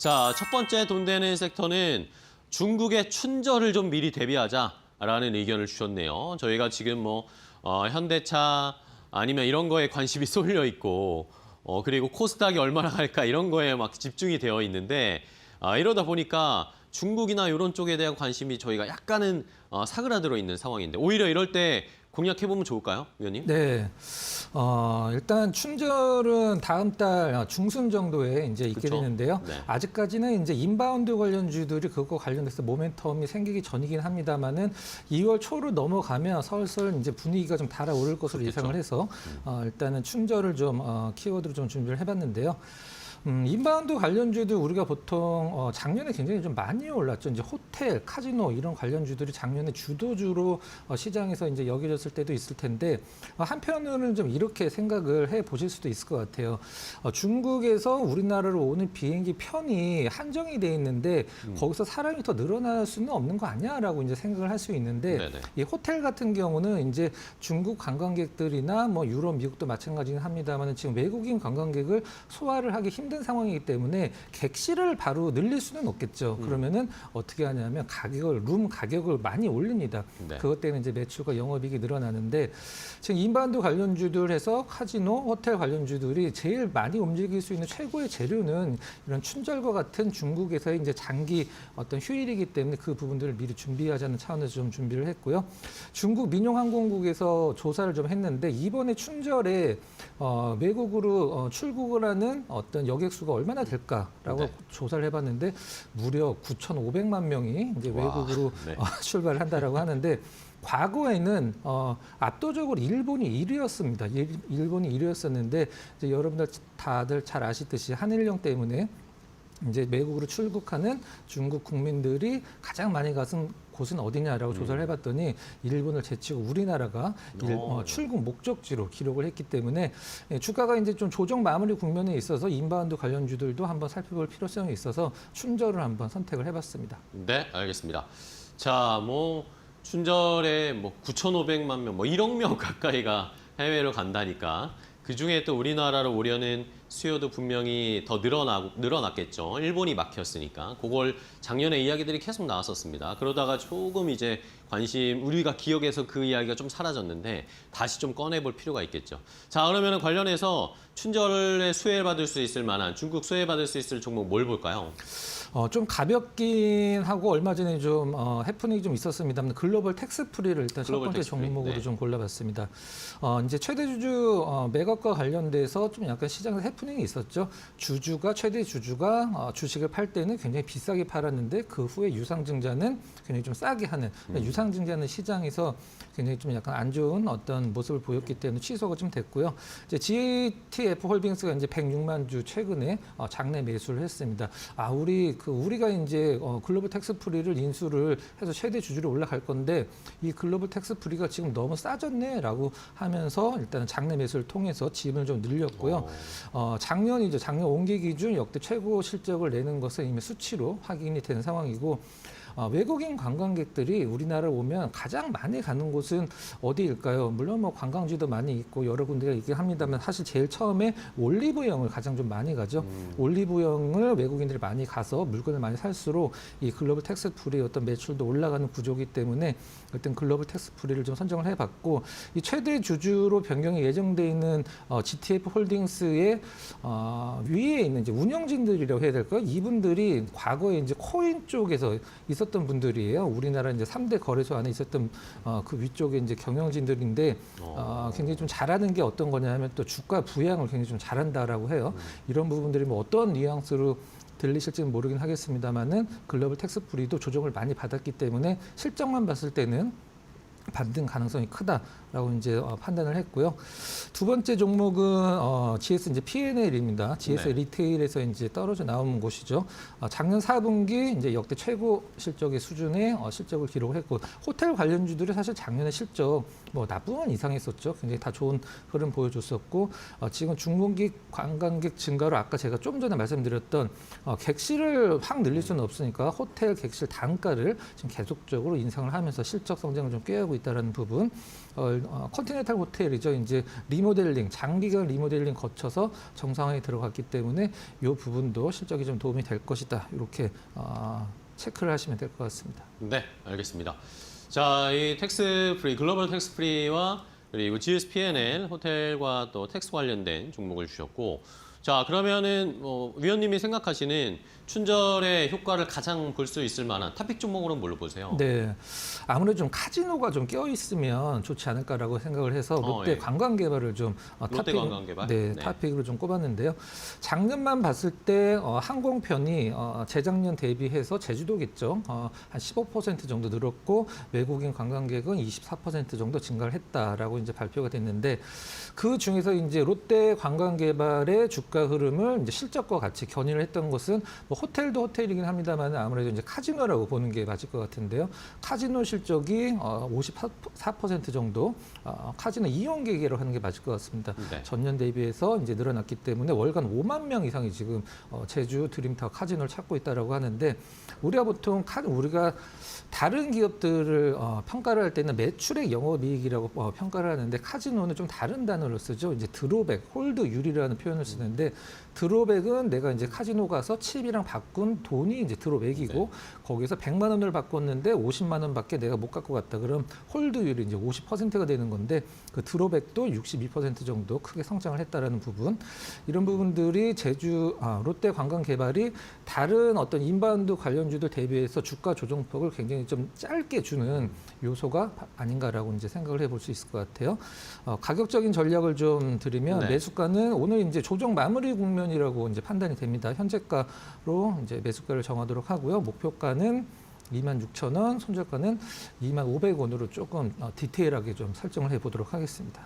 자, 첫 번째 돈 되는 섹터는 중국의 춘절을 좀 미리 대비하자라는 의견을 주셨네요. 저희가 지금 현대차 아니면 이런 거에 관심이 쏠려 있고 그리고 코스닥이 얼마나 갈까 이런 거에 막 집중이 되어 있는데 이러다 보니까 중국이나 이런 쪽에 대한 관심이 저희가 약간은 사그라들어 있는 상황인데 오히려 이럴 때 공략해보면 좋을까요, 위원님? 네. 일단 춘절은 다음 달 중순 정도에 이제 있게 그쵸? 되는데요. 네. 아직까지는 이제 인바운드 관련주들이 그거 관련해서 모멘텀이 생기기 전이긴 합니다만은 2월 초로 넘어가면 설설 이제 분위기가 좀 달아오를 것으로 그렇겠죠. 예상을 해서 일단은 춘절을 좀 키워드로 좀 준비를 해봤는데요. 인바운드 관련주도 우리가 보통 작년에 굉장히 좀 많이 올랐죠. 이제 호텔, 카지노 이런 관련주들이 작년에 주도주로 시장에서 이제 여겨졌을 때도 있을 텐데 한편으로는 좀 이렇게 생각을 해 보실 수도 있을 것 같아요. 중국에서 우리나라로 오는 비행기 편이 한정이 돼 있는데 거기서 사람이 더 늘어날 수는 없는 거 아니야라고 이제 생각을 할 수 있는데 네네. 이 호텔 같은 경우는 이제 중국 관광객들이나 뭐 유럽, 미국도 마찬가지긴 합니다만 지금 외국인 관광객을 소화를 하기 힘든 상황이기 때문에 객실을 바로 늘릴 수는 없겠죠. 그러면은 어떻게 하냐면 룸 가격을 많이 올립니다. 네. 그것 때문에 이제 매출과 영업이익이 늘어나는데 지금 인바운드 관련주들 해서 카지노, 호텔 관련주들이 제일 많이 움직일 수 있는 최고의 재료는 이런 춘절과 같은 중국에서의 이제 장기 어떤 휴일이기 때문에 그 부분들을 미리 준비하자는 차원에서 좀 준비를 했고요. 중국 민용항공국에서 조사를 좀 했는데 이번에 춘절에 외국으로 출국을 하는 어떤 여객수가 얼마나 될까라고 네. 조사를 해봤는데 무려 9,500만 명이 이제 와, 외국으로 네. 출발을 한다라고 하는데 과거에는 압도적으로 일본이 1위였습니다. 일본이 1위였었는데 이제 여러분들 다들 잘 아시듯이 한일령 때문에 이제 외국으로 출국하는 중국 국민들이 가장 많이 가는 곳은 어디냐라고 조사를 해봤더니 일본을 제치고 우리나라가 출국 목적지로 기록을 했기 때문에 주가가 이제 좀 조정 마무리 국면에 있어서 인바운드 관련주들도 한번 살펴볼 필요성이 있어서 춘절을 한번 선택을 해봤습니다. 네, 알겠습니다. 자, 춘절에 9,500만 명, 1억 명 가까이가 해외로 간다니까 그 중에 또 우리나라로 오려는 수요도 분명히 더 늘어났겠죠. 일본이 막혔으니까. 그걸 작년에 이야기들이 계속 나왔었습니다. 그러다가 조금 이제 우리가 기억에서 그 이야기가 좀 사라졌는데 다시 좀 꺼내볼 필요가 있겠죠. 자, 그러면 관련해서 춘절에 수혜받을 수 있을 만한 중국 수혜받을 수 있을 종목 뭘 볼까요? 좀 가볍긴 하고 얼마 전에 좀 해프닝이 좀 있었습니다만 글로벌 텍스프리를 일단 첫 번째 종목으로 네. 좀 골라봤습니다. 이제 최대 주주 매각과 관련돼서 좀 약간 시장에서 해프닝이 있었죠. 최대 주주가 주식을 팔 때는 굉장히 비싸게 팔았는데 그 후에 유상증자는 굉장히 좀 싸게 하는 유상증자는 시장에서 굉장히 좀 약간 안 좋은 어떤 모습을 보였기 때문에 취소가 좀 됐고요. 이제 GTF 홀딩스가 이제 106만 주 최근에 장내 매수를 했습니다. 우리가 이제 글로벌 텍스프리를 인수를 해서 최대 주주로 올라갈 건데 이 글로벌 텍스프리가 지금 너무 싸졌네라고 하면서 일단은 장내 매수를 통해서 지분을 좀 늘렸고요. 작년 온기 기준 역대 최고 실적을 내는 것은 이미 수치로 확인이 된 상황이고 외국인 관광객들이 우리나라에 오면 가장 많이 가는 곳은 어디일까요? 물론 관광지도 많이 있고 여러 군데가 있긴 합니다만 사실 제일 처음에 올리브영을 가장 좀 많이 가죠. 올리브영을 외국인들이 많이 가서 물건을 많이 살수록 이 글로벌 텍스프리의 어떤 매출도 올라가는 구조이기 때문에 어떤 글로벌 텍스프리를 좀 선정을 해봤고 이 최대 주주로 변경이 예정돼 있는 GTF 홀딩스의 위에 있는 이제 운영진들이라고 해야 될까요? 이분들이 과거에 이제 코인 쪽에서 있었던 분들이에요. 우리나라 이제 3대 거래소 안에 있었던 그 위쪽에 이제 경영진들인데 굉장히 좀 잘하는 게 어떤 거냐면 또 주가 부양을 굉장히 좀 잘한다라고 해요. 이런 부분들이 어떤 뉘앙스로 들리실지는 모르긴 하겠습니다만은 글로벌 텍스프리도 조정을 많이 받았기 때문에 실적만 봤을 때는 반등 가능성이 크다라고 이제 판단을 했고요. 두 번째 종목은 GS 이제 P&L입니다. GS 네. 리테일에서 이제 떨어져 나온 곳이죠. 작년 4분기 이제 역대 최고 실적의 수준의 실적을 기록했고 호텔 관련주들이 사실 작년에 실적 나쁜 건 이상했었죠. 굉장히 다 좋은 흐름 보여줬었고 지금 중국인 관광객 증가로 아까 제가 좀 전에 말씀드렸던 객실을 확 늘릴 수는 없으니까 호텔 객실 단가를 지금 계속적으로 인상을 하면서 실적 성장을 좀 꾀하고 있다는 부분 컨티넨탈 호텔이죠. 이제 리모델링, 장기간 리모델링 거쳐서 정상화에 들어갔기 때문에 이 부분도 실적이 좀 도움이 될 것이다. 이렇게 체크를 하시면 될 것 같습니다. 네, 알겠습니다. 자, 이 텍스 프리, 글로벌 텍스 프리와 그리고 GSPNL 호텔과 또 텍스 관련된 종목을 주셨고, 자, 그러면은 위원님이 생각하시는 춘절의 효과를 가장 볼 수 있을 만한 탑픽 종목으로는 뭘로 보세요? 네, 아무래도 좀 카지노가 좀 껴 있으면 좋지 않을까라고 생각을 해서 롯데 예. 관광개발을 좀 롯데 관광개발? 네, 네. 탑픽으로 좀 꼽았는데요. 작년만 봤을 때 항공편이 재작년 대비해서 제주도겠죠. 한 15% 정도 늘었고 외국인 관광객은 24% 정도 증가를 했다라고 이제 발표가 됐는데 그 중에서 이제 롯데 관광개발의 주가 흐름을 이제 실적과 같이 견인을 했던 것은 뭐 호텔도 호텔이긴 합니다만 아무래도 이제 카지노라고 보는 게 맞을 것 같은데요. 카지노 실적이 54% 정도 카지노 이용객이라고 하는 게 맞을 것 같습니다. 네. 전년 대비해서 이제 늘어났기 때문에 월간 5만 명 이상이 지금 제주 드림타워 카지노를 찾고 있다라고 하는데 우리가 보통 우리가 다른 기업들을 평가를 할 때는 매출액 영업이익이라고 평가를 하는데 카지노는 좀 다른 단어를 쓰죠. 이제 드로백, 홀드율이라는 표현을 쓰는데 드로백은 내가 이제 카지노 가서 칩이랑 바꾼 돈이 이제 드로백이고 네. 거기서 100만 원을 바꿨는데 50만 원밖에 내가 못 갖고 갔다. 그럼 홀드율이 이제 50%가 되는 건데 그 드로백도 62% 정도 크게 성장을 했다라는 부분. 이런 부분들이 롯데 관광개발이 다른 어떤 인바운드 관련주들 대비해서 주가 조정폭을 굉장히 좀 짧게 주는 요소가 아닌가라고 이제 생각을 해볼 수 있을 것 같아요. 가격적인 전략을 좀 드리면 네. 매수가는 오늘 이제 조정 마무리 국면이라고 이제 판단이 됩니다. 현재가로 이제 매수가를 정하도록 하고요. 목표가는 26,000원, 손절가는 25,000원으로 조금 디테일하게 좀 설정을 해보도록 하겠습니다.